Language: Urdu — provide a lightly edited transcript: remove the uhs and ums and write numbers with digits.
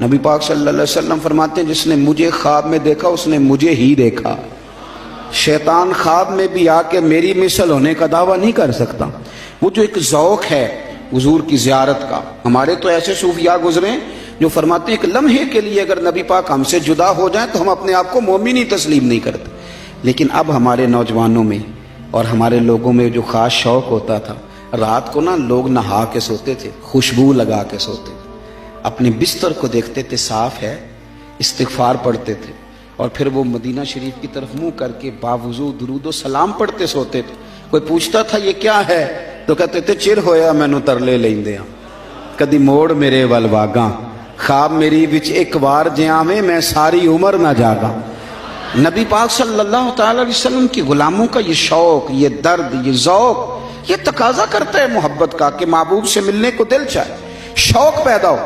نبی پاک صلی اللہ علیہ وسلم فرماتے ہیں جس نے مجھے خواب میں دیکھا اس نے مجھے ہی دیکھا. شیطان خواب میں بھی آ کے میری مثل ہونے کا دعویٰ نہیں کر سکتا. وہ جو ایک ذوق ہے حضور کی زیارت کا، ہمارے تو ایسے صوفیاء گزرے جو فرماتے ہیں کہ لمحے کے لیے اگر نبی پاک ہم سے جدا ہو جائیں تو ہم اپنے آپ کو مومن ہی تسلیم نہیں کرتے. لیکن اب ہمارے نوجوانوں میں اور ہمارے لوگوں میں جو خاص شوق ہوتا تھا، رات کو نا لوگ نہا کے سوتے تھے، خوشبو لگا کے سوتے تھے، اپنے بستر کو دیکھتے تھے صاف ہے، استغفار پڑھتے تھے، اور پھر وہ مدینہ شریف کی طرف منہ کر کے باوضو درود و سلام پڑھتے سوتے تھے. کوئی پوچھتا تھا یہ کیا ہے تو کہتے تھے چر ہویا مینوں ترلے لیندے ہاں، کدی موڑ میرے ول واگاں، خواب میری وچ ایک بار جیاں میں ساری عمر نہ جاگا. نبی پاک صلی اللہ تعالی علیہ وسلم کی غلاموں کا یہ شوق، یہ درد، یہ ذوق، یہ تقاضا کرتا ہے محبت کا کہ محبوب سے ملنے کو دل چاہے، شوق پیدا ہو.